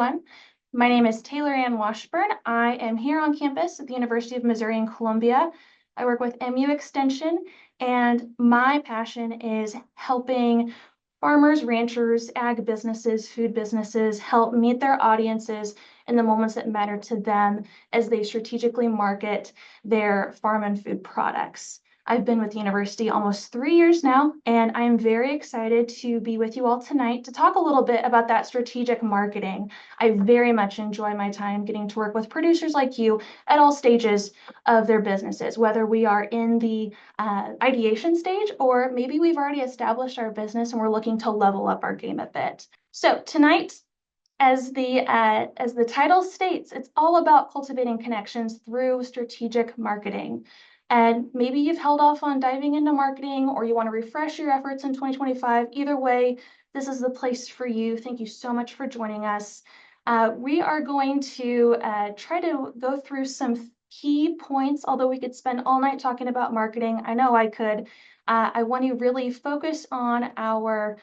everyone. My name is Taylor Ann Washburn. I am here on campus at the University of Missouri in Columbia. I work with MU Extension, and my passion is helping farmers, ranchers, ag businesses, food businesses help meet their audiences in the moments that matter to them as they strategically market their farm and food products. I've been with the university almost 3 years now, and I am very excited to be with you all tonight to talk a little bit about that strategic marketing. I very much enjoy my time getting to work with producers like you at all stages of their businesses, whether we are in the ideation stage or maybe we've already established our business and we're looking to level up our game a bit. So tonight, as the title states, it's all about cultivating connections through strategic marketing. And maybe you've held off on diving into marketing or you want to refresh your efforts in 2025. Either way, this is the place for you. Thank you so much for joining us. We are going to try to go through some key points, although we could spend all night talking about marketing. I know I could. I want to really focus on our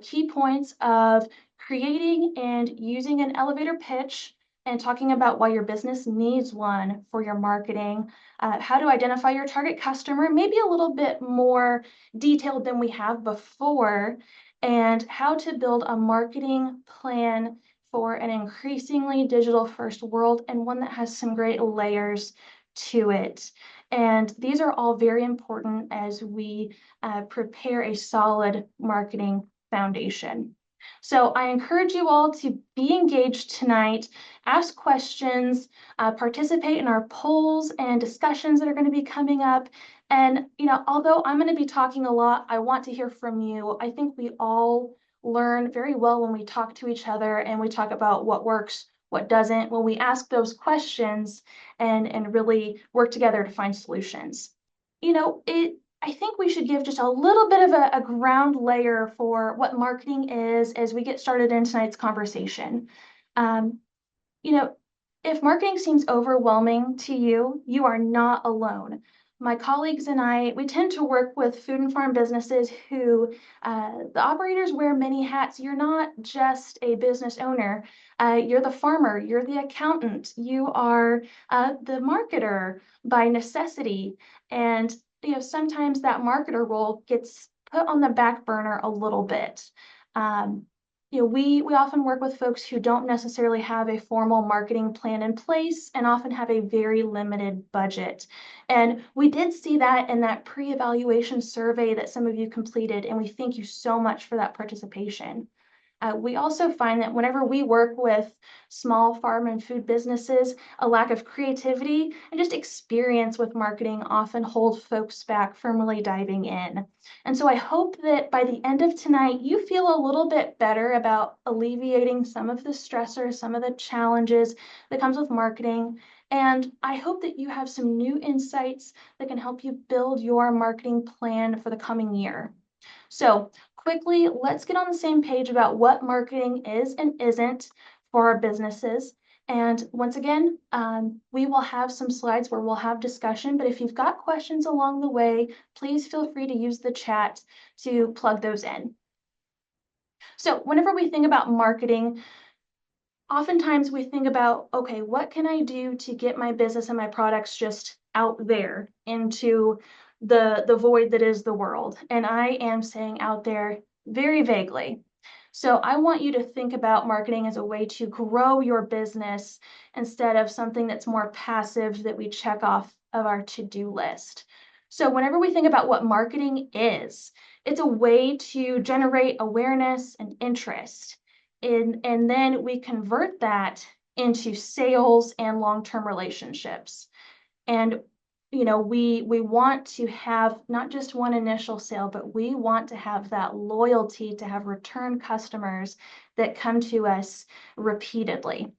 key points of creating and using an elevator pitch and talking about why your business needs one for your marketing, how to identify your target customer, maybe a little bit more detailed than we have before, and how to build a marketing plan for an increasingly digital first world and one that has some great layers to it. And these are all very important as we prepare a solid marketing foundation. So I encourage you all to be engaged tonight, ask questions, participate in our polls and discussions that are going to be coming up. And, although I'm going to be talking a lot, I want to hear from you. I think we all learn very well when we talk to each other and we talk about what works, what doesn't, when we ask those questions and really work together to find solutions. I think we should give just a little bit of a ground layer for what marketing is as we get started in tonight's conversation. If marketing seems overwhelming to you, you are not alone. My colleagues and I, we tend to work with food and farm businesses who the operators wear many hats. You're not just a business owner. You're the farmer, you're the accountant, you are the marketer by necessity. And sometimes that marketer role gets put on the back burner a little bit. We often work with folks who don't necessarily have a formal marketing plan in place and often have a very limited budget. And we did see that in that pre-evaluation survey that some of you completed, and we thank you so much for that participation. We also find that whenever we work with small farm and food businesses, a lack of creativity and just experience with marketing often hold folks back from really diving in. And so I hope that by the end of tonight, you feel a little bit better about alleviating some of the stressors, some of the challenges that comes with marketing. And I hope that you have some new insights that can help you build your marketing plan for the coming year. So quickly, let's get on the same page about what marketing is and isn't for our businesses. And once again, we will have some slides where we'll have discussion, but if you've got questions along the way, please feel free to use the chat to plug those in. So whenever we think about marketing, oftentimes we think about, okay, what can I do to get my business and my products just out there into the void that is the world? And I am saying out there very vaguely. So I want you to think about marketing as a way to grow your business instead of something that's more passive that we check off of our to-do list. So whenever we think about what marketing is, it's a way to generate awareness and interest. And then we convert that into sales and long-term relationships. And we want to have not just one initial sale, but we want to have that loyalty to have return customers that come to us repeatedly.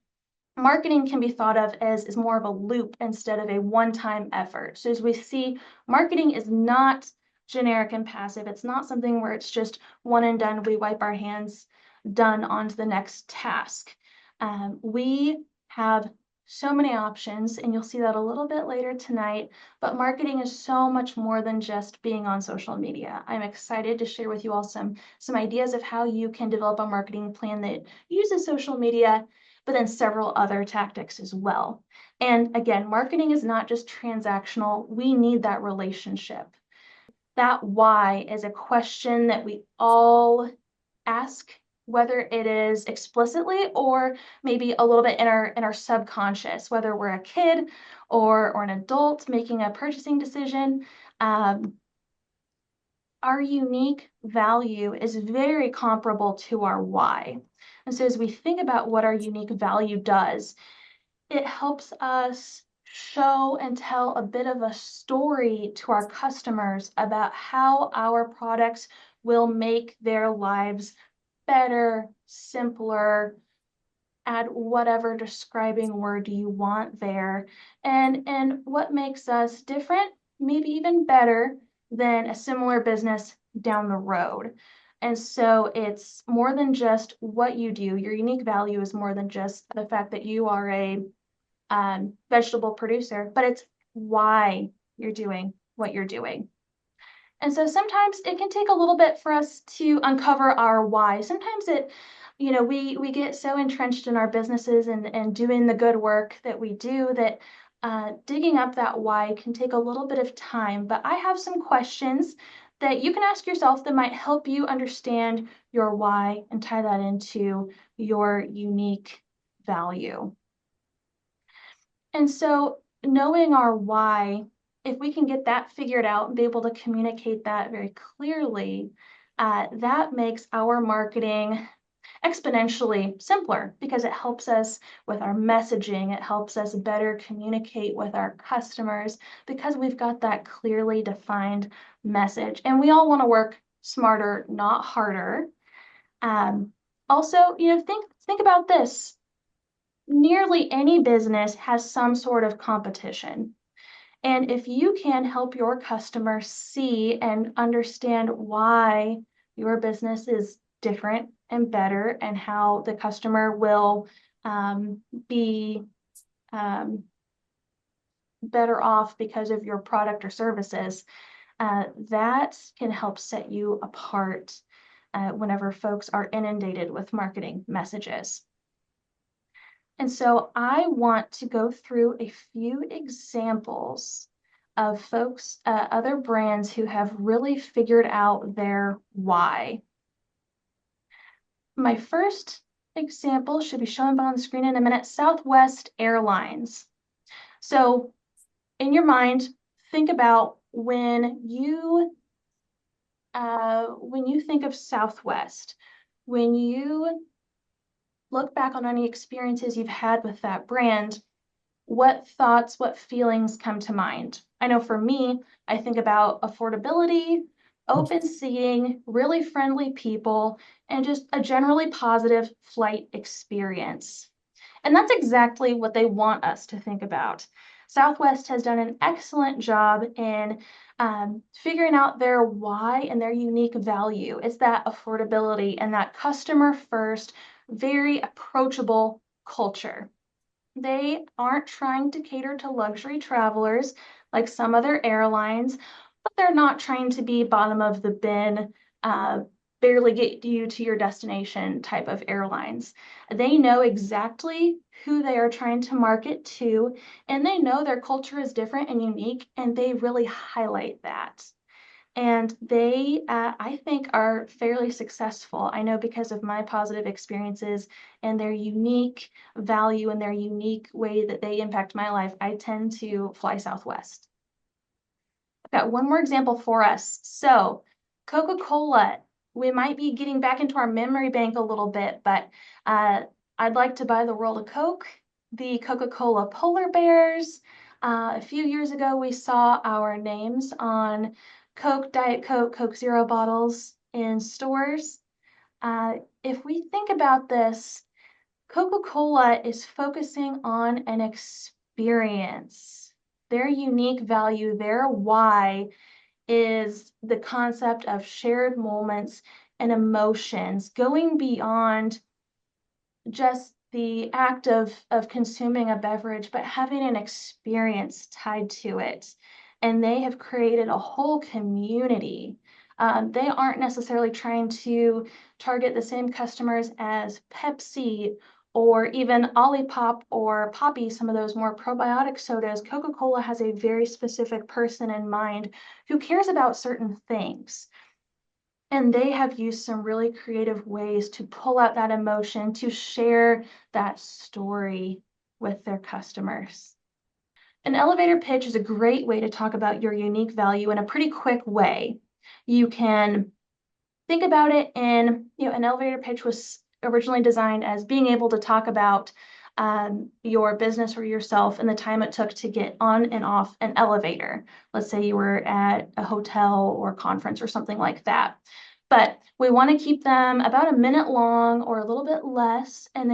Marketing can be thought of as more of a loop instead of a one-time effort. So as we see, marketing is not generic and passive. It's not something where it's just one and done, we wipe our hands, done, on to the next task. We have so many options, and you'll see that a little bit later tonight, but marketing is so much more than just being on social media. I'm excited to share with you all some ideas of how you can develop a marketing plan that uses social media but then several other tactics as well. And again, marketing is not just transactional. We need that relationship. That why is a question that we all ask, whether it is explicitly or maybe a little bit in our subconscious, whether we're a kid or an adult making a purchasing decision. Our unique value is very comparable to our why. And so as we think about what our unique value does, it helps us show and tell a bit of a story to our customers about how our products will make their lives better, simpler, add whatever describing word you want there, and what makes us different, maybe even better than a similar business down the road. And so it's more than just what you do. Your unique value is more than just the fact that you are a vegetable producer, but it's why you're doing what you're doing. And so sometimes it can take a little bit for us to uncover our why. Sometimes we get so entrenched in our businesses and doing the good work that we do that digging up that why can take a little bit of time. But I have some questions that you can ask yourself that might help you understand your why and tie that into your unique value. And so knowing our why, if we can get that figured out and be able to communicate that very clearly, that makes our marketing exponentially simpler because it helps us with our messaging. It helps us better communicate with our customers because we've got that clearly defined message. And we all want to work smarter, not harder. Also, think about this. Nearly any business has some sort of competition. And if you can help your customer see and understand why your business is different and better and how the customer will be better off because of your product or services, that can help set you apart whenever folks are inundated with marketing messages. And so I want to go through a few examples of folks, other brands who have really figured out their why. My first example should be showing up on the screen in a minute, Southwest Airlines. So in your mind, think about when you think of Southwest, when you look back on any experiences you've had with that brand, what thoughts, what feelings come to mind? I know for me, I think about affordability, open seating, really friendly people, and just a generally positive flight experience. And that's exactly what they want us to think about. Southwest has done an excellent job in figuring out their why and their unique value. It's that affordability and that customer first, very approachable culture. They aren't trying to cater to luxury travelers like some other airlines, but they're not trying to be bottom of the bin, barely get you to your destination type of airlines. They know exactly who they are trying to market to, and they know their culture is different and unique, and they really highlight that. And they, I think, are fairly successful. I know because of my positive experiences and their unique value and their unique way that they impact my life, I tend to fly Southwest. I've got one more example for us. So Coca-Cola, we might be getting back into our memory bank a little bit, but I'd like to buy the world of Coke, the Coca-Cola polar bears. A few years ago, we saw our names on Coke, Diet Coke, Coke Zero bottles in stores. If we think about this, Coca-Cola is focusing on an experience. Their unique value, their why is the concept of shared moments and emotions, going beyond just the act of consuming a beverage, but having an experience tied to it. And they have created a whole community. They aren't necessarily trying to target the same customers as Pepsi or even Olipop or Poppy, some of those more probiotic sodas, Coca-Cola has a very specific person in mind who cares about certain things. And they have used some really creative ways to pull out that emotion, to share that story with their customers. An elevator pitch is a great way to talk about your unique value in a pretty quick way. You can think about it in, an elevator pitch was originally designed as being able to talk about your business or yourself and the time it took to get on and off an elevator. Let's say you were at a hotel or conference or something like that. But we want to keep them about a minute long or a little bit less, and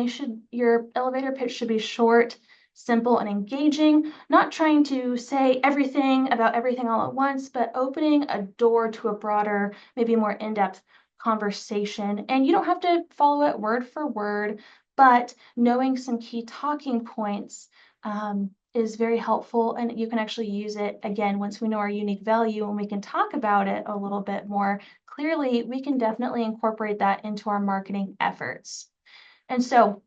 your elevator pitch should be short, simple, and engaging, not trying to say everything about everything all at once, but opening a door to a broader, maybe more in-depth conversation. And you don't have to follow it word for word, but knowing some key talking points is very helpful. And you can actually use it again once we know our unique value and we can talk about it a little bit more clearly. We can definitely incorporate that into our marketing efforts. And so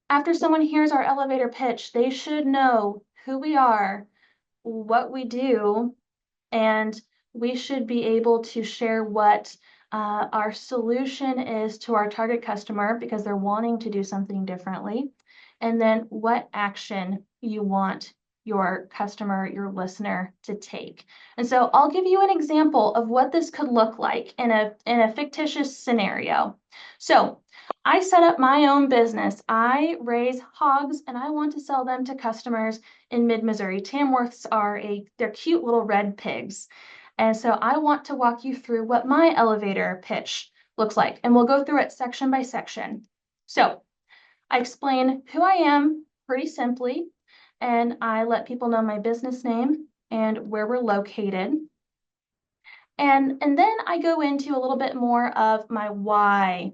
after someone hears our elevator pitch, they should know who we are, what we do, and we should be able to share what our solution is to our target customer because they're wanting to do something differently, and then what action you want your customer, your listener to take. And so I'll give you an example of what this could look like in a fictitious scenario. So I set up my own business. I raise hogs and I want to sell them to customers in mid-Missouri. Tamworths they're cute little red pigs. And so I want to walk you through what my elevator pitch looks like, and we'll go through it section by section. So I explain who I am pretty simply, and I let people know my business name and where we're located. And then I go into a little bit more of my why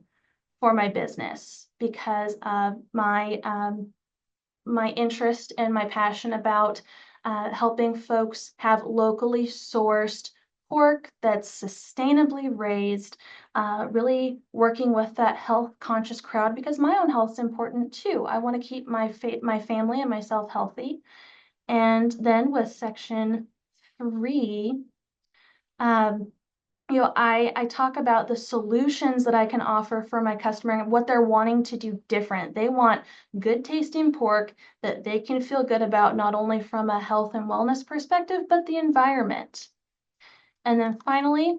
for my business because of my interest and my passion about helping folks have locally sourced pork that's sustainably raised, really working with that health conscious crowd because my own health is important too. I want to keep my family and myself healthy. And then with section 3, I talk about the solutions that I can offer for my customer and what they're wanting to do different. They want good tasting pork that they can feel good about, not only from a health and wellness perspective, but the environment. And then finally,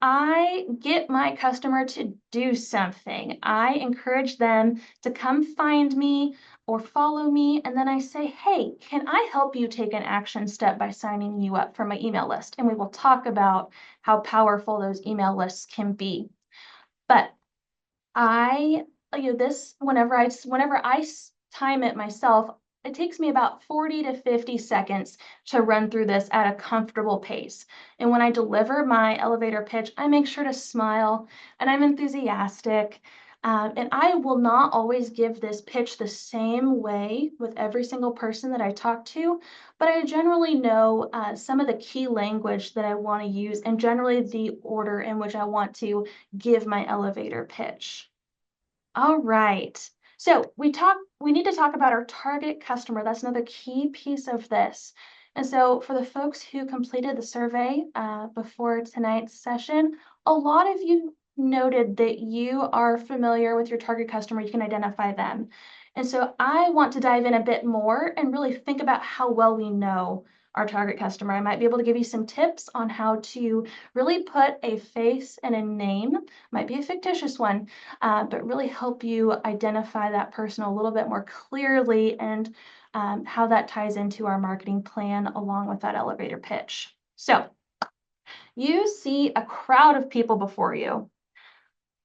I get my customer to do something. I encourage them to come find me or follow me. And then I say, hey, can I help you take an action step by signing you up for my email list? And we will talk about how powerful those email lists can be. But whenever I time it myself, it takes me about 40 to 50 seconds to run through this at a comfortable pace. And when I deliver my elevator pitch, I make sure to smile and I'm enthusiastic. And I will not always give this pitch the same way with every single person that I talk to, but I generally know some of the key language that I want to use and generally the order in which I want to give my elevator pitch. All right. So we need to talk about our target customer. That's another key piece of this. And so for the folks who completed the survey before tonight's session, a lot of you noted that you are familiar with your target customer. You can identify them. And so I want to dive in a bit more and really think about how well we know our target customer. I might be able to give you some tips on how to really put a face and a name, might be a fictitious one, but really help you identify that person a little bit more clearly and how that ties into our marketing plan along with that elevator pitch. So you see a crowd of people before you.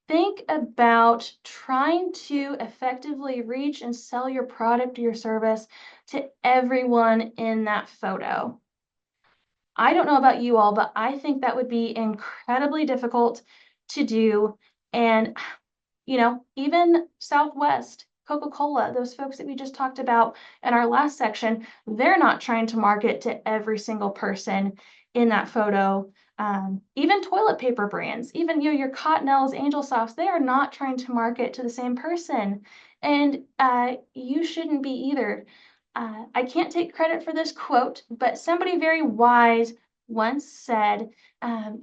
Think about trying to effectively reach and sell your product or your service to everyone in that photo. I don't know about you all, but I think that would be incredibly difficult to do. And even Southwest, Coca-Cola, those folks that we just talked about in our last section, they're not trying to market to every single person in that photo. Even toilet paper brands, even your Cottonelle's, Angel Softs, they are not trying to market to the same person And you shouldn't be either. I can't take credit for this quote, but somebody very wise once said,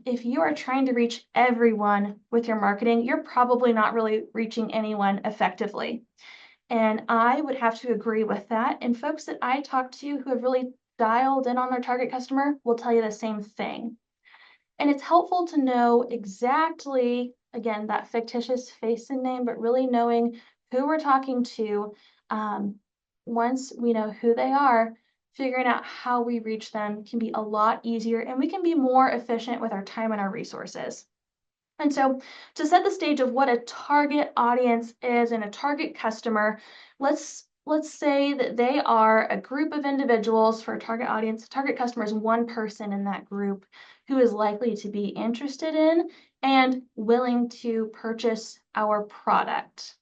if you are trying to reach everyone with your marketing, you're probably not really reaching anyone effectively. And I would have to agree with that. And folks that I talk to who have really dialed in on their target customer will tell you the same thing. And it's helpful to know exactly, again, that fictitious face and name, but really knowing who we're talking to. Once we know who they are, figuring out how we reach them can be a lot easier, and we can be more efficient with our time and our resources. And so to set the stage of what a target audience is and a target customer, let's say that they are a group of individuals. For a target audience. Target customer is one person in that group who is likely to be interested in and willing to purchase our product.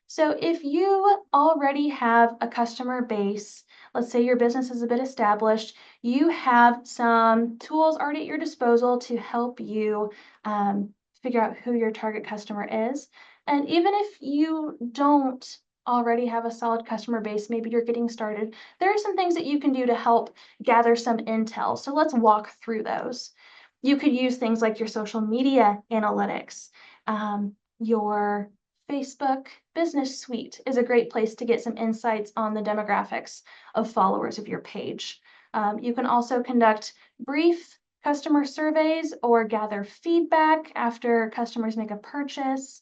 So if you already have a customer base, let's say your business is a bit established, you have some tools already at your disposal to help you figure out who your target customer is. And even if you don't already have a solid customer base, maybe you're getting started, there are some things that you can do to help gather some intel. So let's walk through those. You could use things like your social media analytics, your Facebook Business Suite is a great place to get some insights on the demographics of followers of your page. You can also conduct brief customer surveys or gather feedback after customers make a purchase.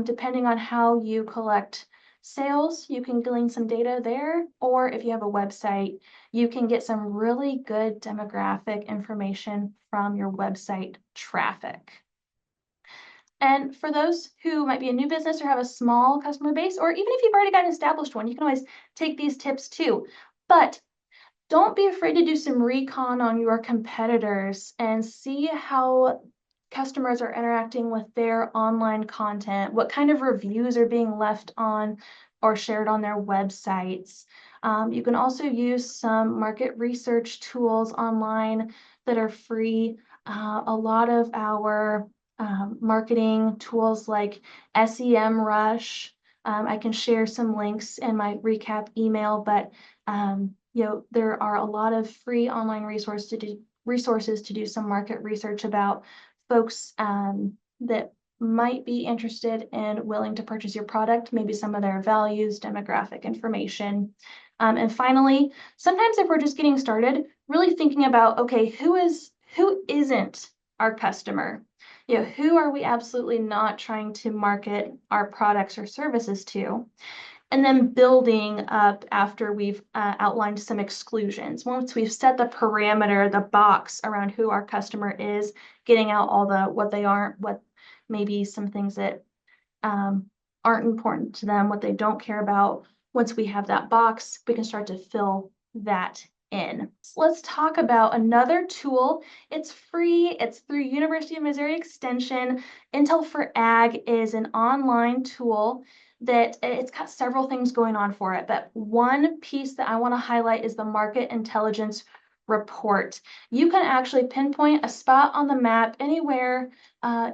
Depending on how you collect sales, you can glean some data there, or if you have a website, you can get some really good demographic information from your website traffic. And for those who might be a new business or have a small customer base, or even if you've already got an established one, you can always take these tips too. But don't be afraid to do some recon on your competitors and see how customers are interacting with their online content, what kind of reviews are being left on or shared on their websites. You can also use some market research tools online that are free. A lot of our marketing tools like SEMrush. I can share some links in my recap email, but there are a lot of free online resources to do some market research about folks that might be interested and willing to purchase your product, maybe some of their values, demographic information. And finally, sometimes if we're just getting started, really thinking about, okay, who isn't our customer? Who are we absolutely not trying to market our products or services to? And then building up after we've outlined some exclusions. Once we've set the parameter, the box around who our customer is, getting out all the what they aren't, what maybe some things that aren't important to them, what they don't care about. Once we have that box, we can start to fill that in. So let's talk about another tool. It's free. It's through University of Missouri Extension. Intel for Ag is an online tool that it's got several things going on for it, but one piece that I want to highlight is the market intelligence report. You can actually pinpoint a spot on the map anywhere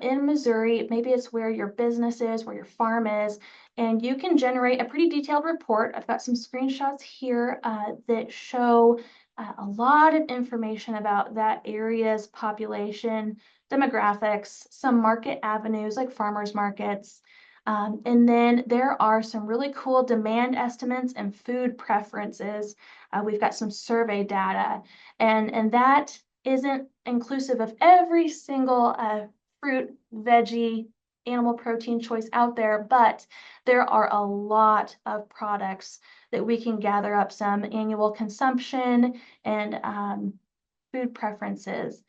in Missouri. Maybe it's where your business is, where your farm is, and you can generate a pretty detailed report. I've got some screenshots here that show a lot of information about that area's population, demographics, some market avenues like farmers markets. And then there are some really cool demand estimates and food preferences. We've got some survey data, and that isn't inclusive of every single fruit, veggie, animal protein choice out there, but there are a lot of products that we can gather up some annual consumption and food preferences.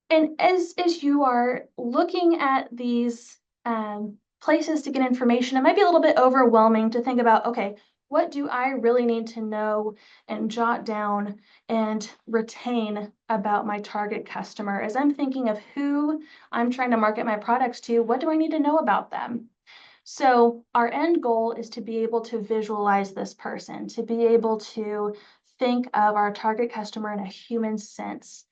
And as you are looking at these places to get information, it might be a little bit overwhelming to think about, okay, what do I really need to know and jot down and retain about my target customer? As I'm thinking of who I'm trying to market my products to, what do I need to know about them? So our end goal is to be able to visualize this person, to be able to think of our target customer in a human sense.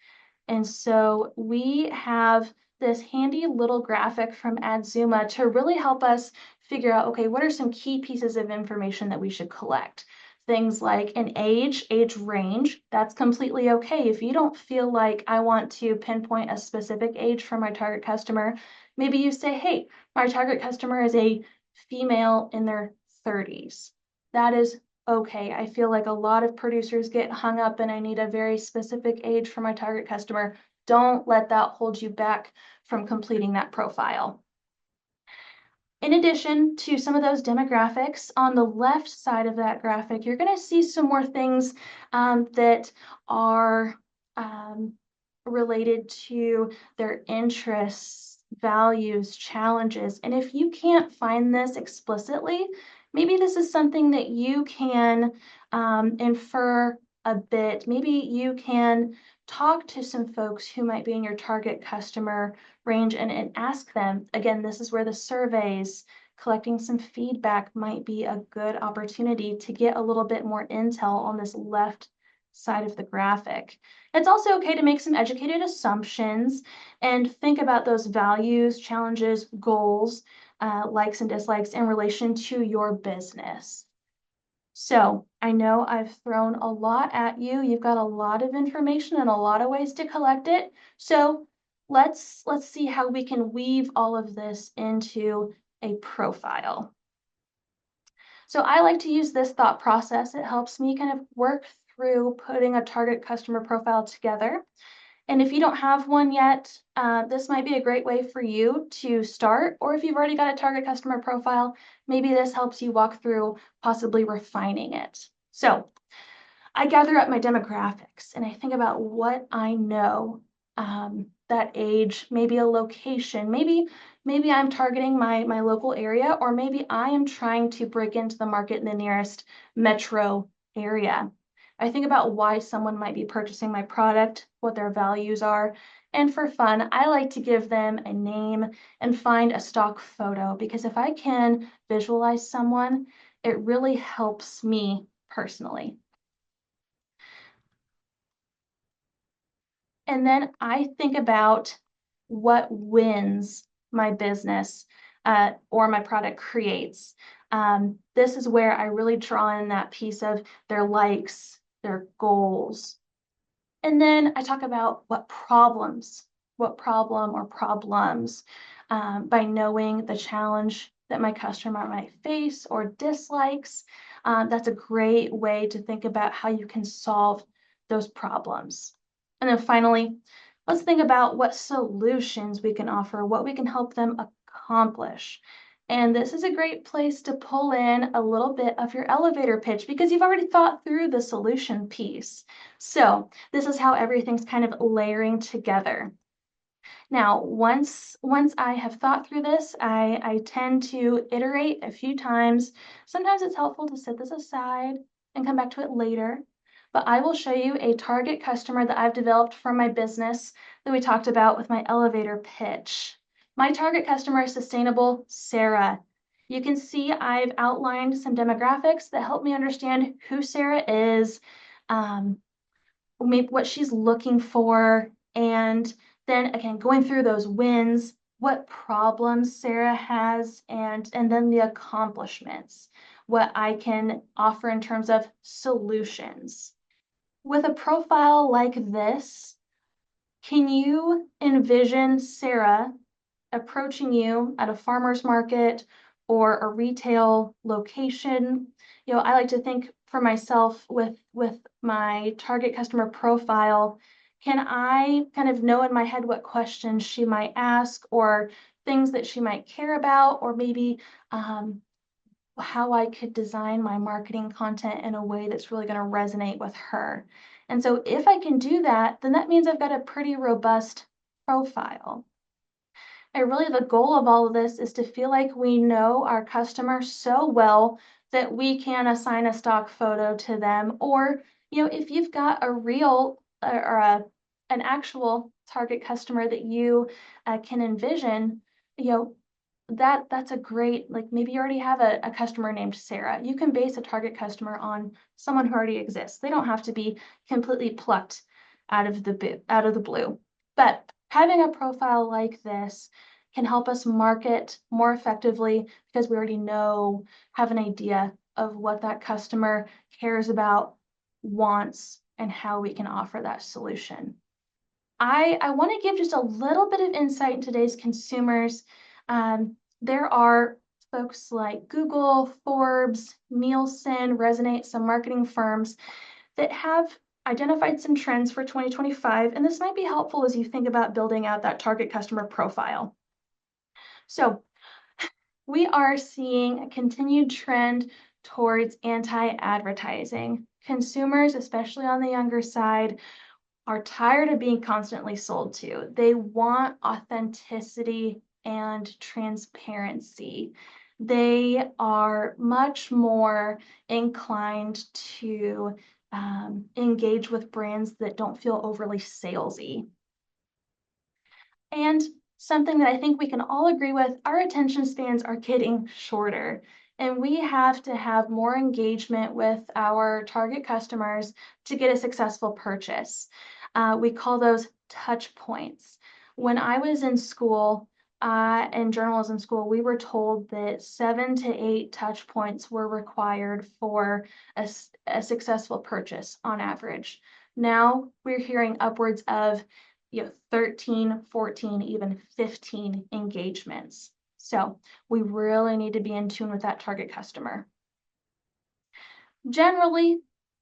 And so we have this handy little graphic from Adzuma to really help us figure out, okay, what are some key pieces of information that we should collect? Things like an age range, that's completely okay. If you don't feel like I want to pinpoint a specific age for my target customer, maybe you say, hey, my target customer is a female in their 30s. That is okay. I feel like a lot of producers get hung up and I need a very specific age for my target customer. Don't let that hold you back from completing that profile. In addition to some of those demographics, on the left side of that graphic, you're going to see some more things that are related to their interests, values, challenges. And if you can't find this explicitly, maybe this is something that you can infer a bit. Maybe you can talk to some folks who might be in your target customer range and ask them. Again, this is where the surveys, collecting some feedback might be a good opportunity to get a little bit more intel on this left side of the graphic. It's also okay to make some educated assumptions and think about those values, challenges, goals, likes and dislikes in relation to your business. So I know I've thrown a lot at you. You've got a lot of information and a lot of ways to collect it. So let's see how we can weave all of this into a profile. So I like to use this thought process. It helps me kind of work through putting a target customer profile together. And if you don't have one yet, this might be a great way for you to start. Or if you've already got a target customer profile, maybe this helps you walk through possibly refining it. So I gather up my demographics and I think about what I know, that age, maybe a location, maybe I'm targeting my local area, or maybe I am trying to break into the market in the nearest metro area. I think about why someone might be purchasing my product, what their values are, and for fun, I like to give them a name and find a stock photo, because if I can visualize someone, it really helps me personally. And then I think about what wins my business or my product creates. This is where I really draw in that piece of their likes, their goals. And then I talk about what problem or problems, by knowing the challenge that my customer might face or dislikes. That's a great way to think about how you can solve those problems. And then finally, let's think about what solutions we can offer, what we can help them accomplish. And this is a great place to pull in a little bit of your elevator pitch because you've already thought through the solution piece. So this is how everything's kind of layering together. Now, once I have thought through this, I tend to iterate a few times. Sometimes it's helpful to set this aside and come back to it later. But I will show you a target customer that I've developed for my business that we talked about with my elevator pitch. My target customer is sustainable Sarah. You can see I've outlined some demographics that help me understand who Sarah is, maybe what she's looking for, and then again, going through those wins, what problems Sarah has, and then the accomplishments, what I can offer in terms of solutions. With a profile like this, can you envision Sarah approaching you at a farmer's market or a retail location? You know, I like to think for myself with my target customer profile, can I kind of know in my head what questions she might ask or things that she might care about, or maybe how I could design my marketing content in a way that's really going to resonate with her. And so if I can do that, then that means I've got a pretty robust profile. And really the goal of all of this is to feel like we know our customer so well that we can assign a stock photo to them. Or, you know, if you've got a real an actual target customer that you can envision, you know, that's a great, like maybe you already have a customer named Sarah. You can base a target customer on someone who already exists. They don't have to be completely plucked out of the blue. But having a profile like this can help us market more effectively because we already have an idea of what that customer cares about, wants, and how we can offer that solution. I want to give just a little bit of insight in today's consumers. There are folks like Google, Forbes, Nielsen, Resonate, some marketing firms that have identified some trends for 2025, and this might be helpful as you think about building out that target customer profile. So we are seeing a continued trend towards anti-advertising. Consumers, especially on the younger side, are tired of being constantly sold to. They want authenticity and transparency. They are much more inclined to engage with brands that don't feel overly salesy. And something that I think we can all agree with, our attention spans are getting shorter. And we have to have more engagement with our target customers to get a successful purchase. We call those touch points. When I was in school, in journalism school, we were told that 7 to 8 touch points were required for a successful purchase on average. Now we're hearing upwards of 13, 14, even 15 engagements. So we really need to be in tune with that target customer. Generally,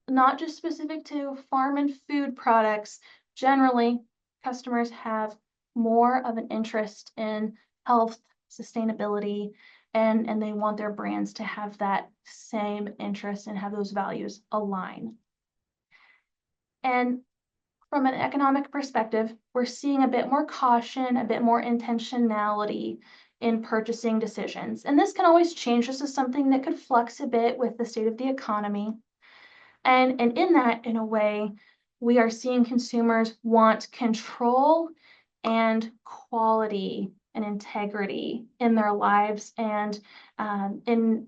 not just specific to farm and food products, generally, customers have more of an interest in health, sustainability, and they want their brands to have that same interest and have those values align. And from an economic perspective, we're seeing a bit more caution, a bit more intentionality in purchasing decisions. And this can always change. This is something that could flux a bit with the state of the economy. And in that, in a way, we are seeing consumers want control and quality and integrity in their lives, and in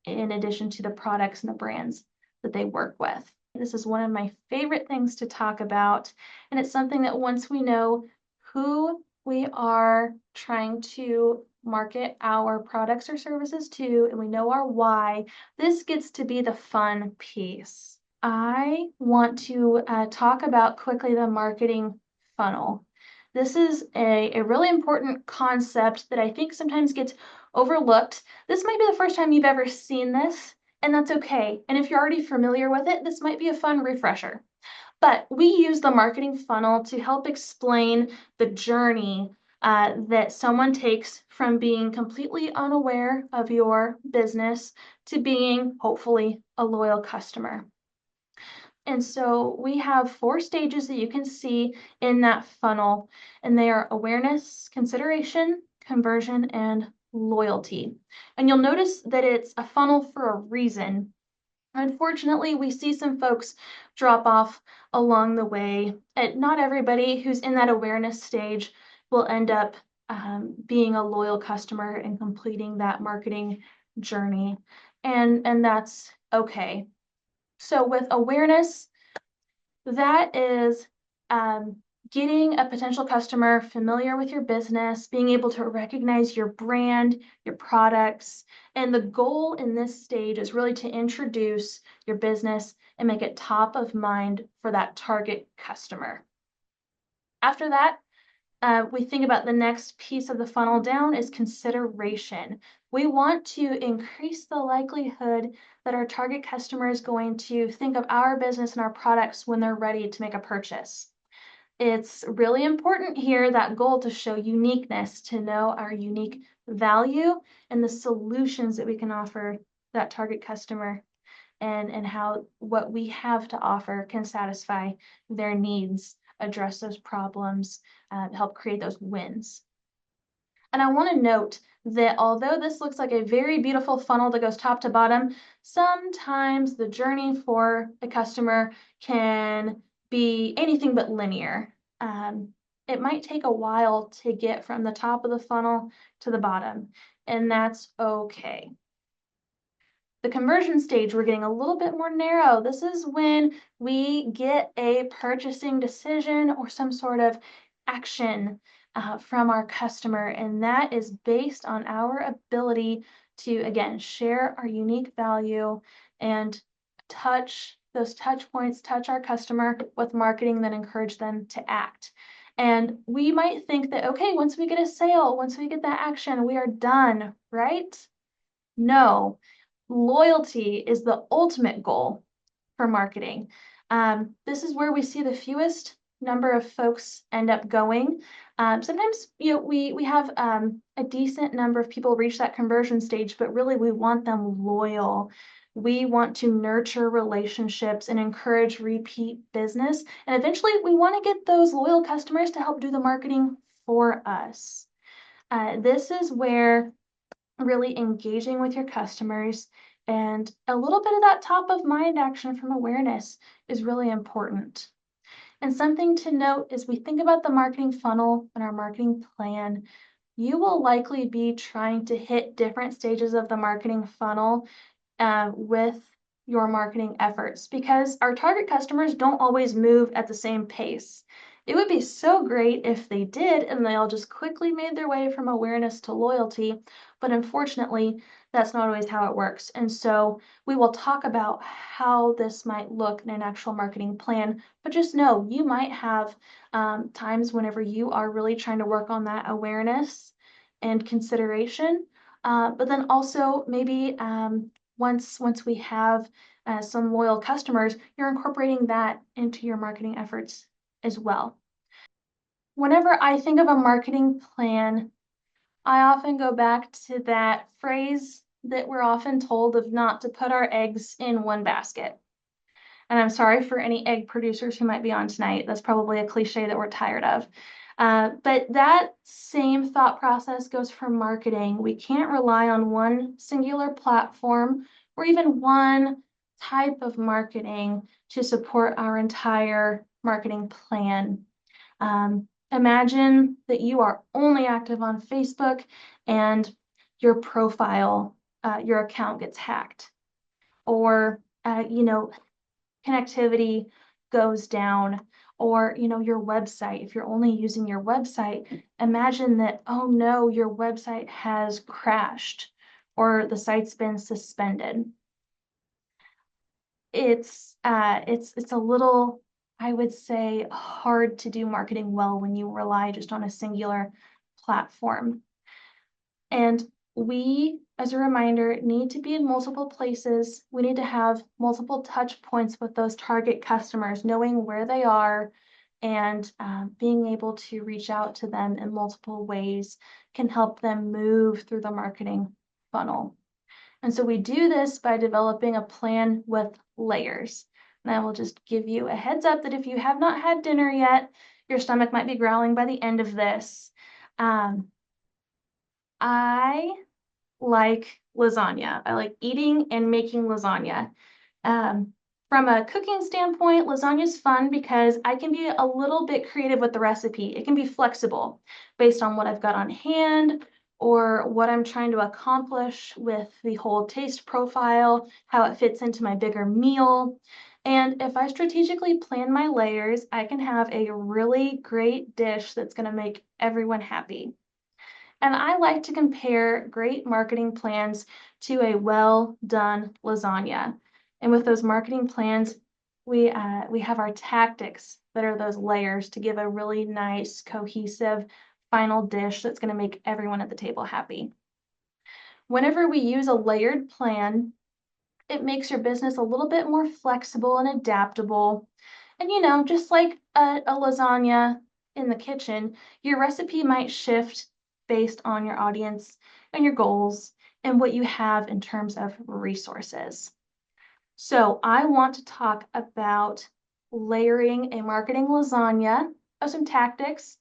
addition to the products and the brands that they work with. This is one of my favorite things to talk about, and it's something that once we know who we are trying to market our products or services to, and we know our why, this gets to be the fun piece. I want to talk about quickly the marketing funnel. This is a really important concept that I think sometimes gets overlooked. This might be the first time you've ever seen this, and that's okay. And if you're already familiar with it, this might be a fun refresher. But we use the marketing funnel to help explain the journey that someone takes from being completely unaware of your business to being, hopefully, a loyal customer. And so we have 4 stages that you can see in that funnel, and they are awareness, consideration, conversion, and loyalty. And you'll notice that it's a funnel for a reason. Unfortunately, we see some folks drop off along the way. And not everybody who's in that awareness stage will end up being a loyal customer and completing that marketing journey. And that's okay. So with awareness, that is getting a potential customer familiar with your business, being able to recognize your brand, your products. And the goal in this stage is really to introduce your business and make it top of mind for that target customer. After that, we think about the next piece of the funnel down is consideration. We want to increase the likelihood that our target customer is going to think of our business and our products when they're ready to make a purchase. It's really important here, that goal, to show uniqueness, to know our unique value and the solutions that we can offer that target customer, and how what we have to offer can satisfy their needs, address those problems, help create those wins. And I want to note that although this looks like a very beautiful funnel that goes top to bottom, sometimes the journey for a customer can be anything but linear. It might take a while to get from the top of the funnel to the bottom, and that's okay. The conversion stage, we're getting a little bit more narrow. This is when we get a purchasing decision or some sort of action from our customer. And that is based on our ability to, again, share our unique value and touch those touch points, touch our customer with marketing that encourage them to act. And we might think that, okay, once we get a sale, once we get that action, we are done, right? No, loyalty is the ultimate goal for marketing. This is where we see the fewest number of folks end up going. Sometimes, we have a decent number of people reach that conversion stage, but really we want them loyal. We want to nurture relationships and encourage repeat business. And eventually we want to get those loyal customers to help do the marketing for us. This is where really engaging with your customers and a little bit of that top of mind action from awareness is really important. And something to note as we think about the marketing funnel and our marketing plan, you will likely be trying to hit different stages of the marketing funnel with your marketing efforts because our target customers don't always move at the same pace. It would be so great if they did and they all just quickly made their way from awareness to loyalty, but unfortunately, that's not always how it works. And so we will talk about how this might look in an actual marketing plan, but just know you might have times whenever you are really trying to work on that awareness and consideration, but then also maybe once we have some loyal customers, you're incorporating that into your marketing efforts as well. Whenever I think of a marketing plan, I often go back to that phrase that we're often told of not to put our eggs in one basket. And I'm sorry for any egg producers who might be on tonight. That's probably a cliche that we're tired of. But that same thought process goes for marketing. We can't rely on one singular platform or even one type of marketing to support our entire marketing plan. Imagine that you are only active on Facebook and your profile, your account gets hacked, or connectivity goes down, or your website, if you're only using your website, imagine that, oh no, your website has crashed or the site's been suspended. It's a little, I would say, hard to do marketing well when you rely just on a singular platform. And we, as a reminder, need to be in multiple places. We need to have multiple touch points with those target customers, knowing where they are and being able to reach out to them in multiple ways can help them move through the marketing funnel. And so we do this by developing a plan with layers. And I will just give you a heads up that if you have not had dinner yet, your stomach might be growling by the end of this. I like lasagna. I like eating and making lasagna. From a cooking standpoint, lasagna is fun because I can be a little bit creative with the recipe. It can be flexible based on what I've got on hand or what I'm trying to accomplish with the whole taste profile, how it fits into my bigger meal. And if I strategically plan my layers, I can have a really great dish that's going to make everyone happy. And I like to compare great marketing plans to a well-done lasagna. And with those marketing plans, we have our tactics that are those layers to give a really nice, cohesive final dish that's going to make everyone at the table happy. Whenever we use a layered plan, it makes your business a little bit more flexible and adaptable. And just like a lasagna in the kitchen, your recipe might shift based on your audience and your goals and what you have in terms of resources. So I want to talk about layering a marketing lasagna of some tactics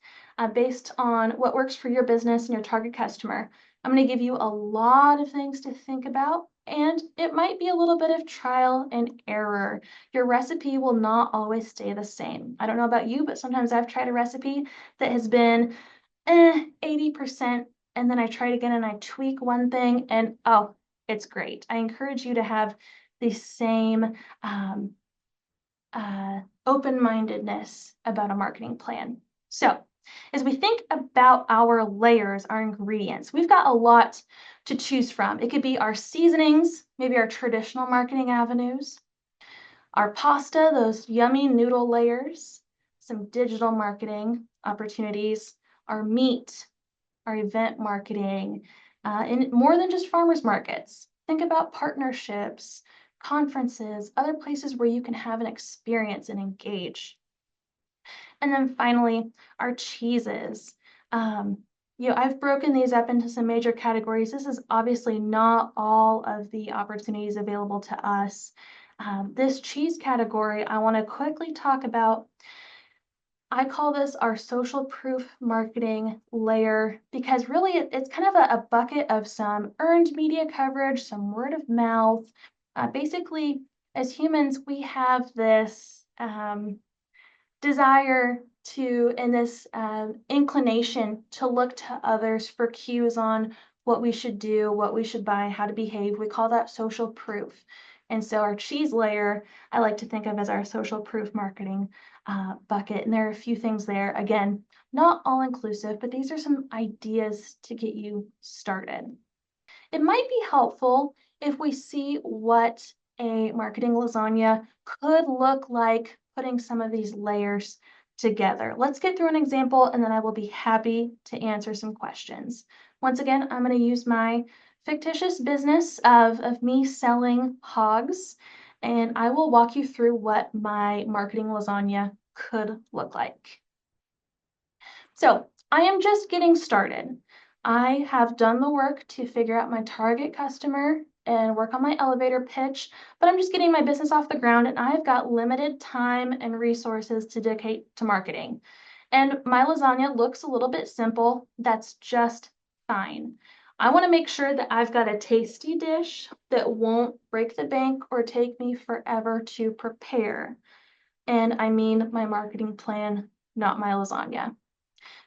based on what works for your business and your target customer. I'm going to give you a lot of things to think about, and it might be a little bit of trial and error. Your recipe will not always stay the same. I don't know about you, but sometimes I've tried a recipe that has been 80%, and then I try it again and I tweak one thing and oh, it's great. I encourage you to have the same open-mindedness about a marketing plan. So As we think about our layers, our ingredients, we've got a lot to choose from. It could be our seasonings, maybe our traditional marketing avenues, our pasta, those yummy noodle layers, some digital marketing opportunities, our meat, our event marketing, and more than just farmers markets. Think about partnerships, conferences, other places where you can have an experience and engage. And then finally, our cheeses. Um, I've broken these up into some major categories. This is obviously not all of the opportunities available to us. This cheese category, I want to quickly talk about. I call this our social proof marketing layer because really it's kind of a bucket of some earned media coverage, some word of mouth. Basically, as humans, we have this desire to, and this inclination to look to others for cues on what we should do, what we should buy, how to behave. We call that social proof. And so our cheese layer, I like to think of as our social proof marketing bucket. And there are a few things there. Again, not all inclusive, but these are some ideas to get you started. It might be helpful if we see what a marketing lasagna could look like putting some of these layers together. Let's get through an example and then I will be happy to answer some questions. Once again, I'm going to use my fictitious business of me selling hogs, and I will walk you through what my marketing lasagna could look like. So I am just getting started. I have done the work to figure out my target customer and work on my elevator pitch, but I'm just getting my business off the ground and I've got limited time and resources to dedicate to marketing. And my lasagna looks a little bit simple. That's just fine. I want to make sure that I've got a tasty dish that won't break the bank or take me forever to prepare. And I mean my marketing plan, not my lasagna.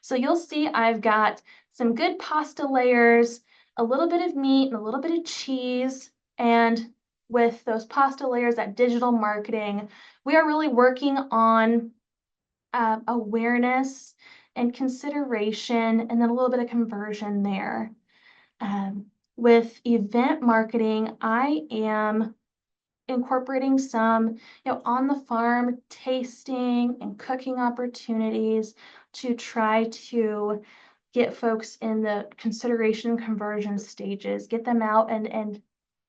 So you'll see I've got some good pasta layers, a little bit of meat and a little bit of cheese. And with those pasta layers, that digital marketing, we are really working on awareness and consideration, and then a little bit of conversion there. With event marketing, I am incorporating some, on the farm tasting and cooking opportunities to try to get folks in the consideration and conversion stages, get them out and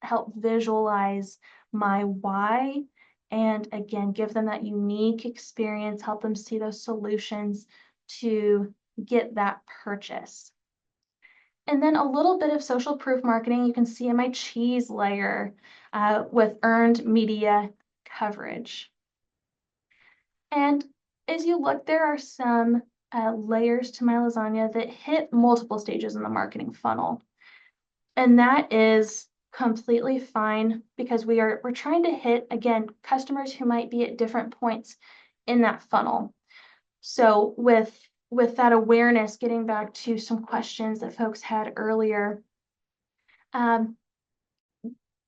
help visualize my why. And again, give them that unique experience, help them see those solutions to get that purchase. And then a little bit of social proof marketing you can see in my cheese layer with earned media coverage. And as you look, there are some layers to my lasagna that hit multiple stages in the marketing funnel. And that is completely fine because we're trying to hit, again, customers who might be at different points in that funnel. So with that awareness, getting back to some questions that folks had earlier,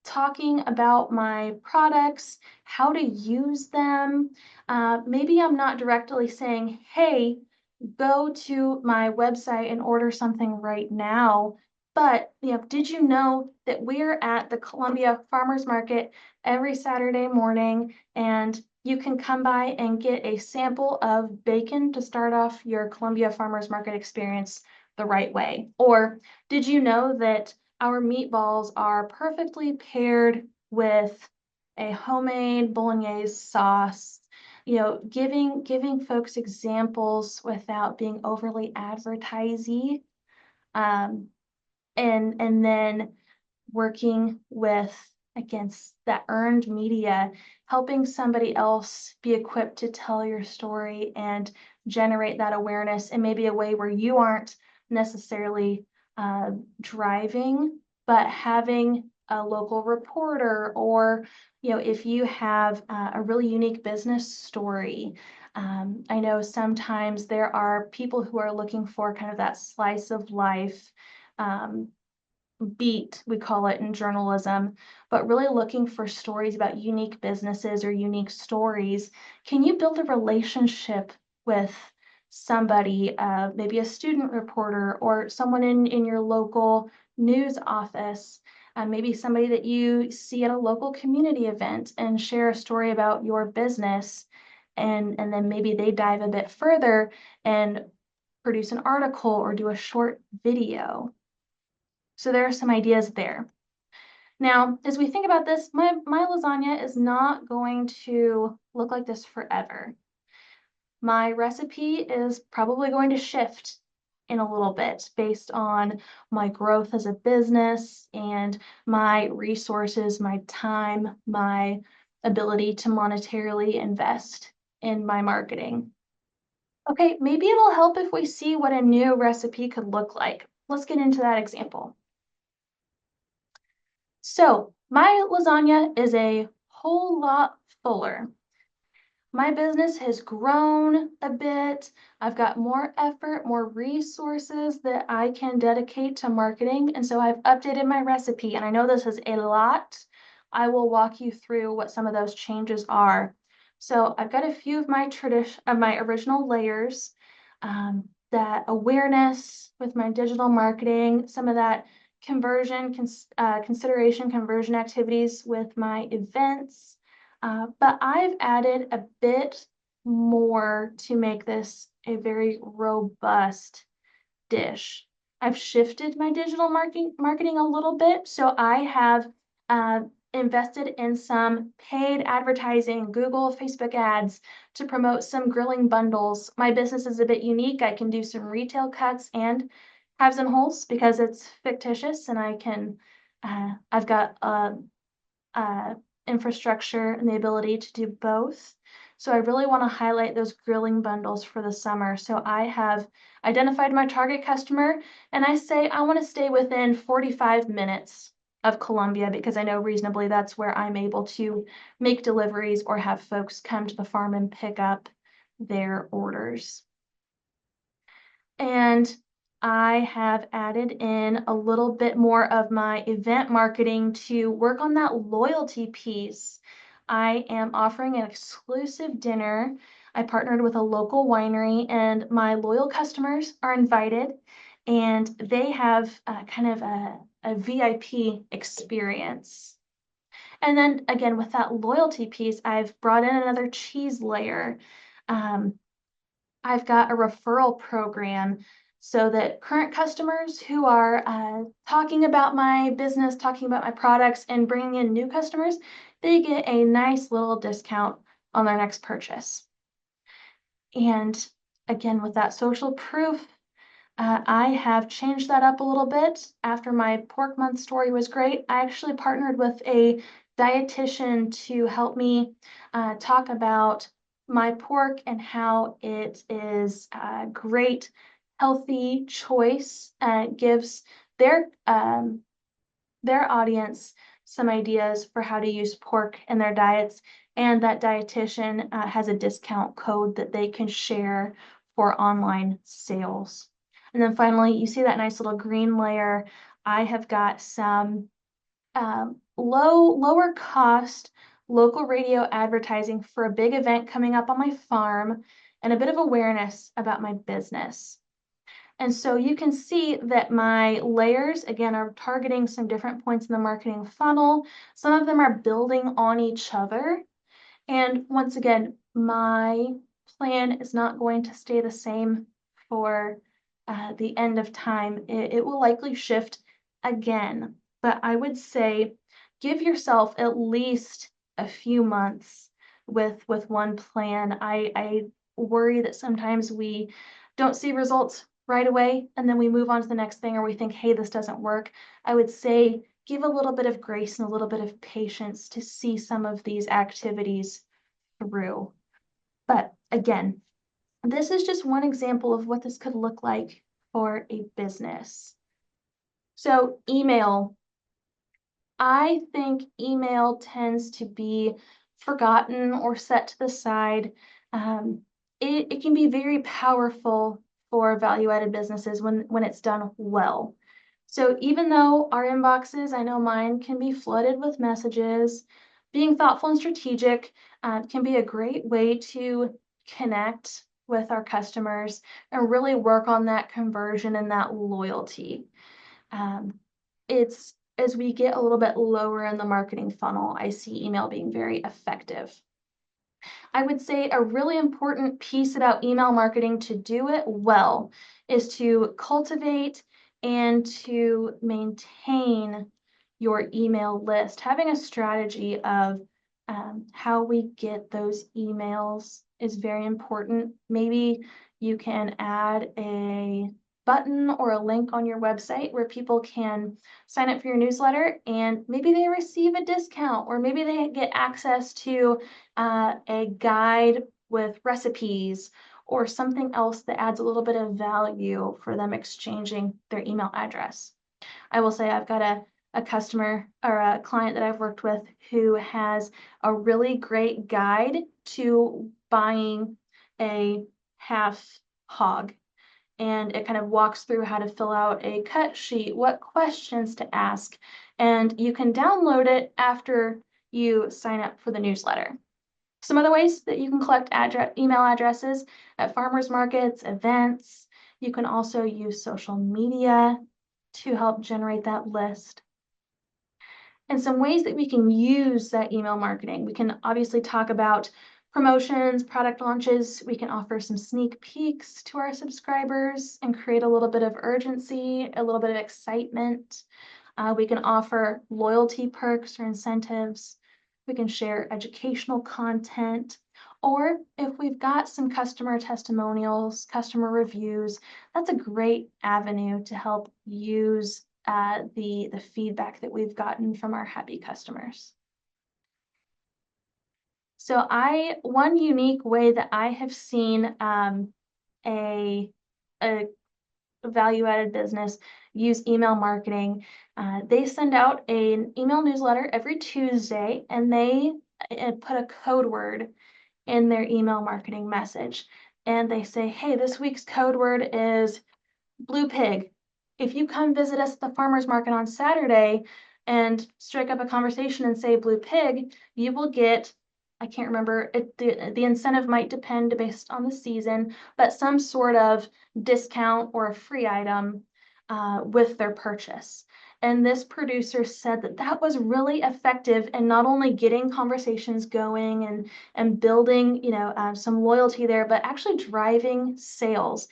talking about my products, how to use them. Maybe I'm not directly saying, hey, go to my website and order something right now. But did you know that we're at the Columbia Farmers Market every Saturday morning, and you can come by and get a sample of bacon to start off your Columbia Farmers Market experience the right way? Or did you know that our meatballs are perfectly paired with a homemade bolognese sauce? Giving folks examples without being overly advertising, and then working with, against that earned media, helping somebody else be equipped to tell your story and generate that awareness in maybe a way where you aren't necessarily driving, but having a local reporter, or if you have a really unique business story. I know sometimes there are people who are looking for kind of that slice of life beat, we call it in journalism, but really looking for stories about unique businesses or unique stories. Can you build a relationship with somebody, maybe a student reporter or someone in your local news office, maybe somebody that you see at a local community event and share a story about your business. And then maybe they dive a bit further and produce an article or do a short video. So there are some ideas there. Now, as we think about this, my lasagna is not going to look like this forever. My recipe is probably going to shift in a little bit based on my growth as a business and my resources, my time, my ability to monetarily invest in my marketing. Okay, maybe it'll help if we see what a new recipe could look like. Let's get into that example. So my lasagna is a whole lot fuller. My business has grown a bit. I've got more effort, more resources that I can dedicate to marketing. And so I've updated my recipe. And I know this is a lot. I will walk you through what some of those changes are. So I've got a few of my original layers, that awareness with my digital marketing, some of that consideration conversion activities with my events. But I've added a bit more to make this a very robust dish. I've shifted my digital marketing a little bit. So I have invested in some paid advertising, Google, Facebook ads to promote some grilling bundles. My business is a bit unique. I can do some retail cuts and halves and wholes because it's fictitious, and I've got infrastructure and the ability to do both. So I really want to highlight those grilling bundles for the summer. So I have identified my target customer, and I say I want to stay within 45 minutes of Columbia because I know reasonably that's where I'm able to make deliveries or have folks come to the farm and pick up their orders. And I have added in a little bit more of my event marketing to work on that loyalty piece. I am offering an exclusive dinner. I partnered with a local winery, and my loyal customers are invited, and they have kind of a VIP experience. And then again, with that loyalty piece, I've brought in another cheese layer. I've got a referral program so that current customers who are talking about my business, talking about my products, and bringing in new customers, they get a nice little discount on their next purchase. And again, with that social proof, I have changed that up a little bit. After my pork month story was great, I actually partnered with a dietitian to help me talk about my pork and how it is a great, healthy choice. It gives their audience some ideas for how to use pork in their diets, and that dietitian has a discount code that they can share for online sales. And then finally, you see that nice little green layer. I have got some lower cost local radio advertising for a big event coming up on my farm and a bit of awareness about my business. And so you can see that my layers, again, are targeting some different points in the marketing funnel. Some of them are building on each other. And once again, my plan is not going to stay the same for the end of time. It will likely shift again, but I would say give yourself at least a few months with one plan. I worry that sometimes we don't see results right away, and then we move on to the next thing, or we think, hey, this doesn't work. I would say give a little bit of grace and a little bit of patience to see some of these activities through. But again, this is just one example of what this could look like for a business. So email. I think email tends to be forgotten or set to the side. It can be very powerful for value-added businesses when it's done well. So even though our inboxes, I know mine, can be flooded with messages, being thoughtful and strategic can be a great way to connect with our customers and really work on that conversion and that loyalty. It's as we get a little bit lower in the marketing funnel, I see email being very effective. I would say a really important piece about email marketing to do it well is to cultivate and to maintain your email list. Having a strategy of how we get those emails is very important. Maybe you can add a button or a link on your website where people can sign up for your newsletter and maybe they receive a discount or maybe they get access to a guide with recipes or something else that adds a little bit of value for them exchanging their email address. I will say I've got a customer or a client that I've worked with who has a really great guide to buying a half hog. And it kind of walks through how to fill out a cut sheet, what questions to ask, and you can download it after you sign up for the newsletter. Some other ways that you can collect email addresses at farmers markets, events. You can also use social media to help generate that list. And some ways that we can use that email marketing. We can obviously talk about promotions, product launches. We can offer some sneak peeks to our subscribers and create a little bit of urgency, a little bit of excitement. We can offer loyalty perks or incentives. We can share educational content. Or if we've got some customer testimonials, customer reviews, that's a great avenue to help use the feedback that we've gotten from our happy customers. So one unique way that I have seen a value-added business use email marketing, they send out an email newsletter every Tuesday, and they put a code word in their email marketing message. And they say, hey, this week's code word is blue pig. If you come visit us at the farmer's market on Saturday and strike up a conversation and say blue pig, you will get, I can't remember, the incentive might depend based on the season, but some sort of discount or a free item with their purchase. And this producer said that that was really effective in not only getting conversations going and building, some loyalty there, but actually driving sales.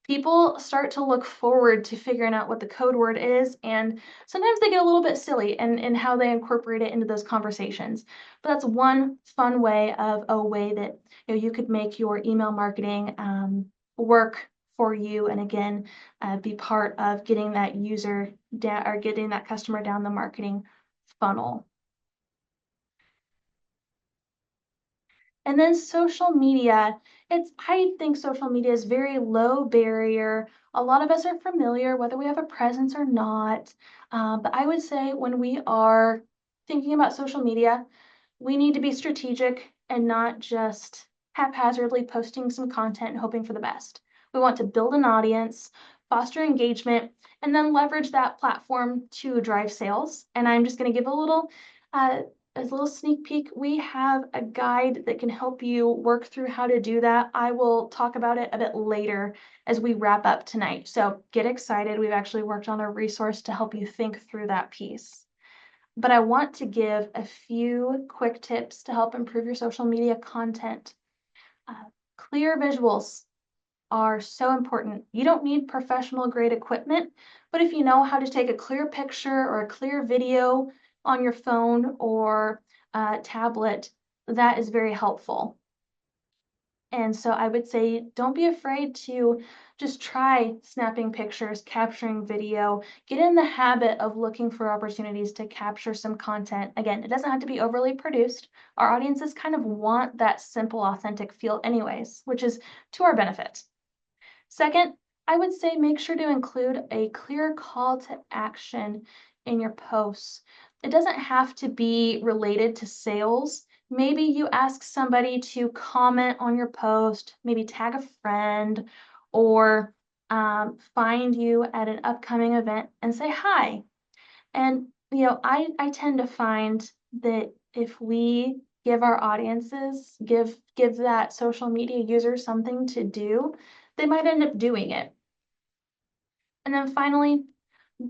People start to look forward to figuring out what the code word is, and sometimes they get a little bit silly in how they incorporate it into those conversations. But that's one fun way that you could make your email marketing work for you, and again, be part of getting that user down or getting that customer down the marketing funnel. And then social media, I think social media is very low barrier. A lot of us are familiar, whether we have a presence or not. But I would say when we are thinking about social media, we need to be strategic and not just haphazardly posting some content and hoping for the best. We want to build an audience, foster engagement, and then leverage that platform to drive sales. And I'm just going to give a little sneak peek. We have a guide that can help you work through how to do that. I will talk about it a bit later as we wrap up tonight. So get excited. We've actually worked on a resource to help you think through that piece. But I want to give a few quick tips to help improve your social media content. Clear visuals are so important. You don't need professional grade equipment, but if you know how to take a clear picture or a clear video on your phone or tablet, that is very helpful. And so I would say, don't be afraid to just try snapping pictures, capturing video, get in the habit of looking for opportunities to capture some content. Again, it doesn't have to be overly produced. Our audiences kind of want that simple, authentic feel anyways, which is to our benefit. Second, I would say make sure to include a clear call to action in your posts. It doesn't have to be related to sales. Maybe you ask somebody to comment on your post, maybe tag a friend, or find you at an upcoming event and say hi. And I tend to find that if we give our audiences, give that social media user something to do, they might end up doing it. And then finally,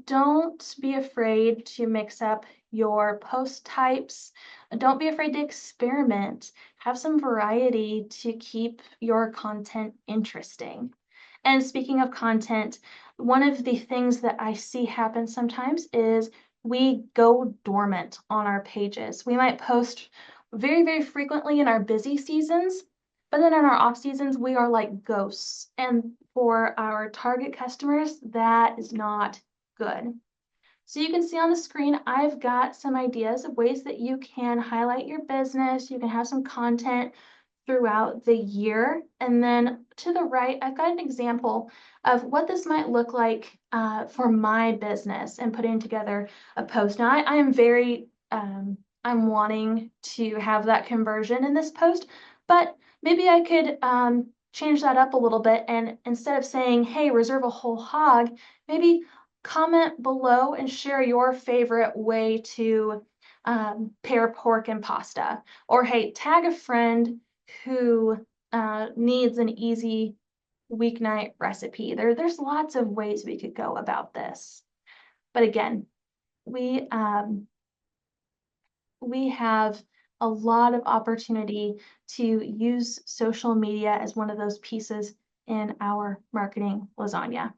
don't be afraid to mix up your post types. Don't be afraid to experiment. Have some variety to keep your content interesting. And speaking of content, one of the things that I see happen sometimes is we go dormant on our pages. We might post very, very frequently in our busy seasons, but then in our off seasons, we are like ghosts. And for our target customers, that is not good. So you can see on the screen, I've got some ideas of ways that you can highlight your business. You can have some content throughout the year. And then to the right, I've got an example of what this might look like for my business and putting together a post. Now, I am very, I'm wanting to have that conversion in this post, but maybe I could change that up a little bit. And instead of saying, hey, reserve a whole hog, maybe comment below and share your favorite way to pair pork and pasta. Or hey, tag a friend who needs an easy weeknight recipe. There's lots of ways we could go about this. But again, we have a lot of opportunity to use social media as one of those pieces in our marketing lasagna.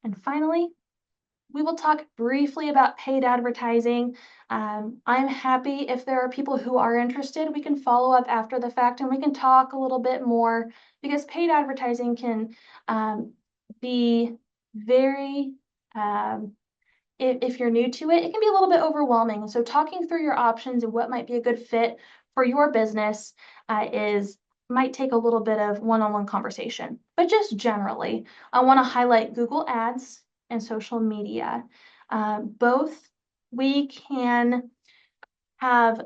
And finally, we will talk briefly about paid advertising. I'm happy if there are people who are interested, we can follow up after the fact and we can talk a little bit more, because paid advertising can be very, if you're new to it, it can be a little bit overwhelming. So talking through your options and what might be a good fit for your business might take a little bit of one-on-one conversation. But just generally, I want to highlight Google Ads and social media. Both we can have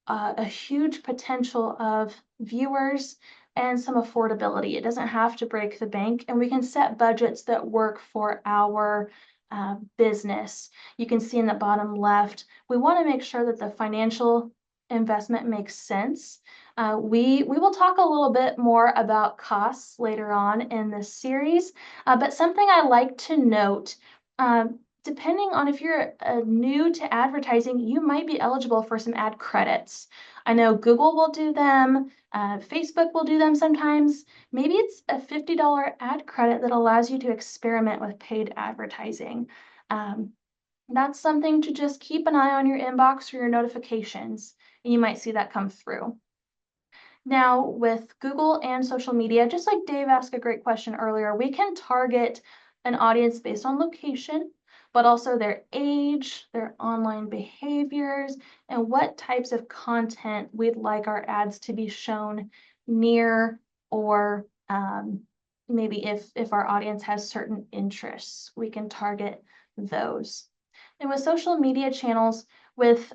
a huge potential of viewers and some affordability. It doesn't have to break the bank, and we can set budgets that work for our business. You can see in the bottom left, we want to make sure that the financial investment makes sense. We will talk a little bit more about costs later on in this series, but something I like to note, depending on if you're new to advertising, you might be eligible for some ad credits. I know Google will do them, Facebook will do them sometimes. Maybe it's a $50 ad credit that allows you to experiment with paid advertising. That's something to just keep an eye on your inbox or your notifications, and you might see that come through. Now, with Google and social media, just like Dave asked a great question earlier, we can target an audience based on location, but also their age, their online behaviors, and what types of content we'd like our ads to be shown near, or maybe if our audience has certain interests, we can target those. And with social media channels, with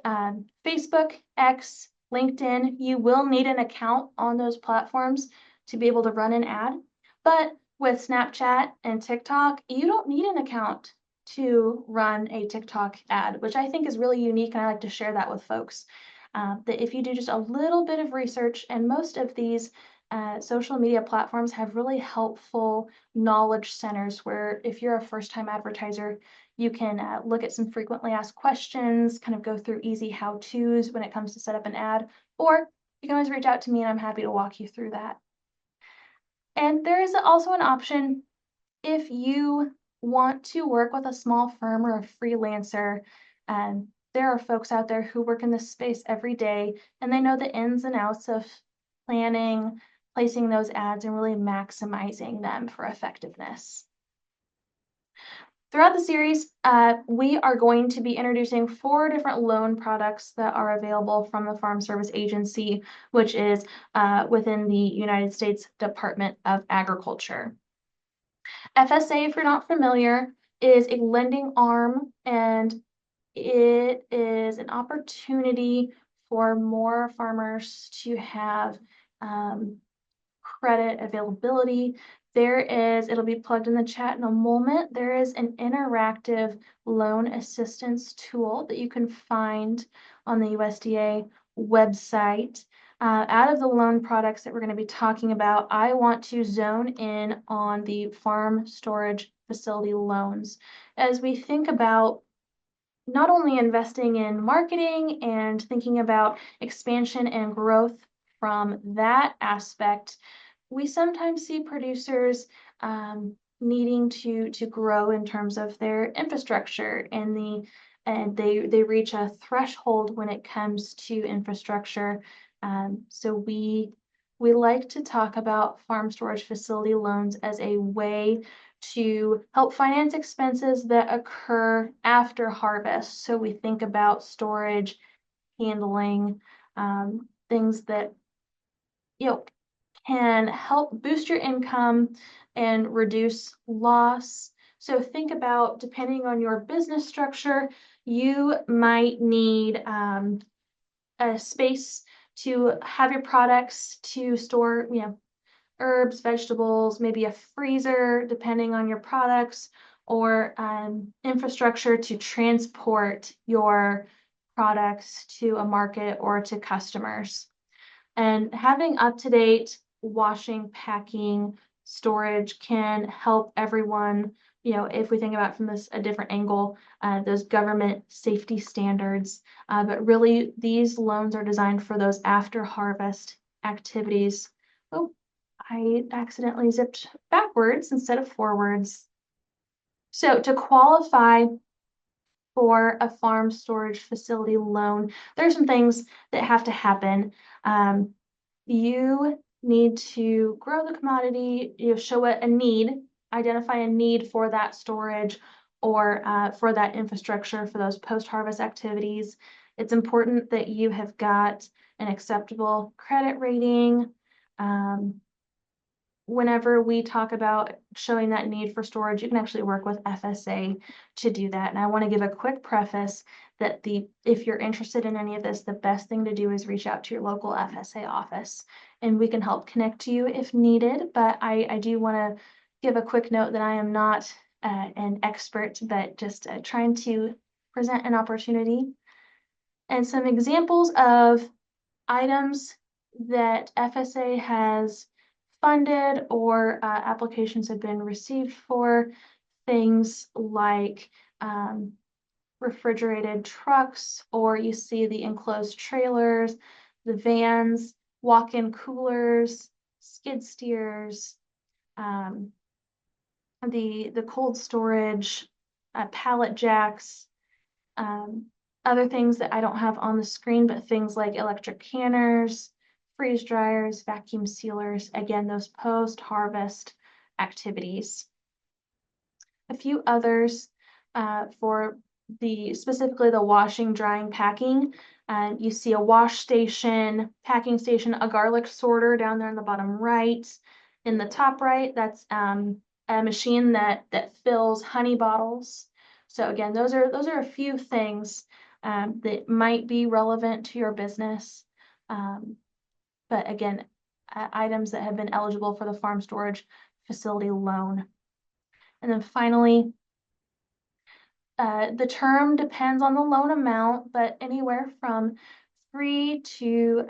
Facebook, X, LinkedIn, you will need an account on those platforms to be able to run an ad. But with Snapchat and TikTok, you don't need an account to run a TikTok ad, which I think is really unique, and I like to share that with folks. That if you do just a little bit of research, and most of these social media platforms have really helpful knowledge centers where if you're a first-time advertiser, you can look at some frequently asked questions, kind of go through easy how-tos when it comes to set up an ad, or you can always reach out to me and I'm happy to walk you through that. And there is also an option if you want to work with a small firm or a freelancer. There are folks out there who work in this space every day, and they know the ins and outs of planning, placing those ads, and really maximizing them for effectiveness. Throughout the series, we are going to be introducing 4 different loan products that are available from the Farm Service Agency, which is within the United States Department of Agriculture. FSA, if you're not familiar, is a lending arm, and it is an opportunity for more farmers to have credit availability. It'll be plugged in the chat in a moment. There is an interactive loan assistance tool that you can find on the USDA website. Out of the loan products that we're going to be talking about, I want to zone in on the farm storage facility loans. As we think about not only investing in marketing and thinking about expansion and growth from that aspect, we sometimes see producers needing to grow in terms of their infrastructure and they reach a threshold when it comes to infrastructure. So we like to talk about farm storage facility loans as a way to help finance expenses that occur after harvest. So we think about storage, handling, things that you know can help boost your income and reduce loss. So think about, depending on your business structure, you might need a space to have your products to store, herbs, vegetables, maybe a freezer, depending on your products, or infrastructure to transport your products to a market or to customers. And having up-to-date washing, packing, storage can help everyone, if we think about from a different angle, those government safety standards. But really, these loans are designed for those after harvest activities. Oh, I accidentally zipped backwards instead of forwards. So to qualify for a farm storage facility loan, there's some things that have to happen. You need to grow the commodity, show it a need, identify a need for that storage or for that infrastructure for those post-harvest activities. It's important that you have got an acceptable credit rating. Whenever we talk about showing that need for storage, you can actually work with FSA to do that. And I want to give a quick preface that if you're interested in any of this, the best thing to do is reach out to your local FSA office and we can help connect you if needed. But I do want to give a quick note that I am not an expert, but just trying to present an opportunity. And some examples of items that FSA has funded or applications have been received for, things like refrigerated trucks, or you see the enclosed trailers, the vans, walk-in coolers, skid steers, the cold storage, pallet jacks, other things that I don't have on the screen, but things like electric canners, freeze dryers, vacuum sealers, again, those post-harvest activities. A few others for specifically the washing, drying, packing. You see a wash station, packing station, a garlic sorter down there in the bottom right. In the top right, that's a machine that fills honey bottles. So again, those are a few things that might be relevant to your business. But again, items that have been eligible for the farm storage facility loan. And then finally, the term depends on the loan amount, but anywhere from 3 to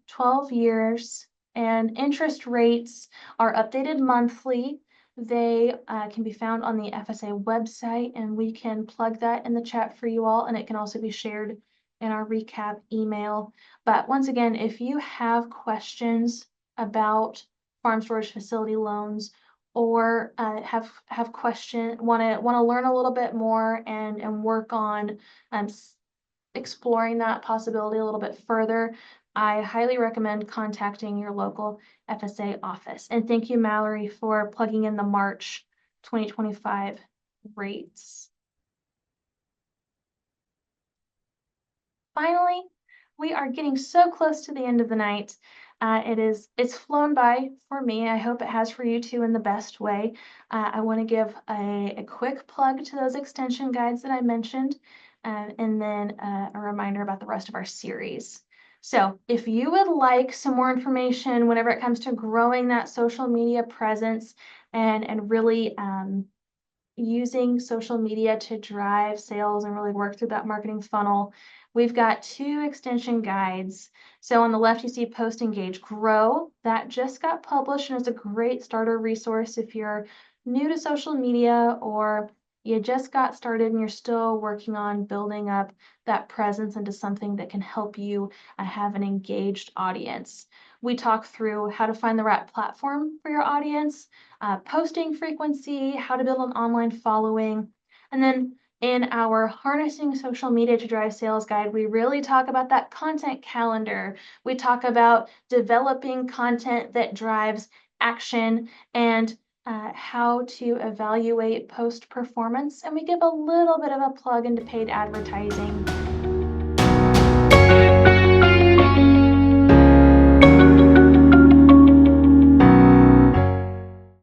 12 years. And interest rates are updated monthly. They can be found on the FSA website, and we can plug that in the chat for you all, and it can also be shared in our recap email. But once again, if you have questions about farm storage facility loans, or have want to learn a little bit more and work on exploring that possibility a little bit further, I highly recommend contacting your local FSA office. And thank you, Mallory, for plugging in the March 2025 rates. Finally, we are getting so close to the end of the night. It's flown by for me. I hope it has for you too in the best way. I want to give a quick plug to those extension guides that I mentioned, and then a reminder about the rest of our series. So if you would like some more information whenever it comes to growing that social media presence and really using social media to drive sales and really work through that marketing funnel, we've got 2 extension guides. So on the left, you see Post, Engage, Grow. That just got published and is a great starter resource if you're new to social media or you just got started and you're still working on building up that presence into something that can help you have an engaged audience. We talk through how to find the right platform for your audience, posting frequency, how to build an online following, and then in our Harnessing Social Media to Drive Sales guide, we really talk about that content calendar. We talk about developing content that drives action and how to evaluate post performance. And we give a little bit of a plug into paid advertising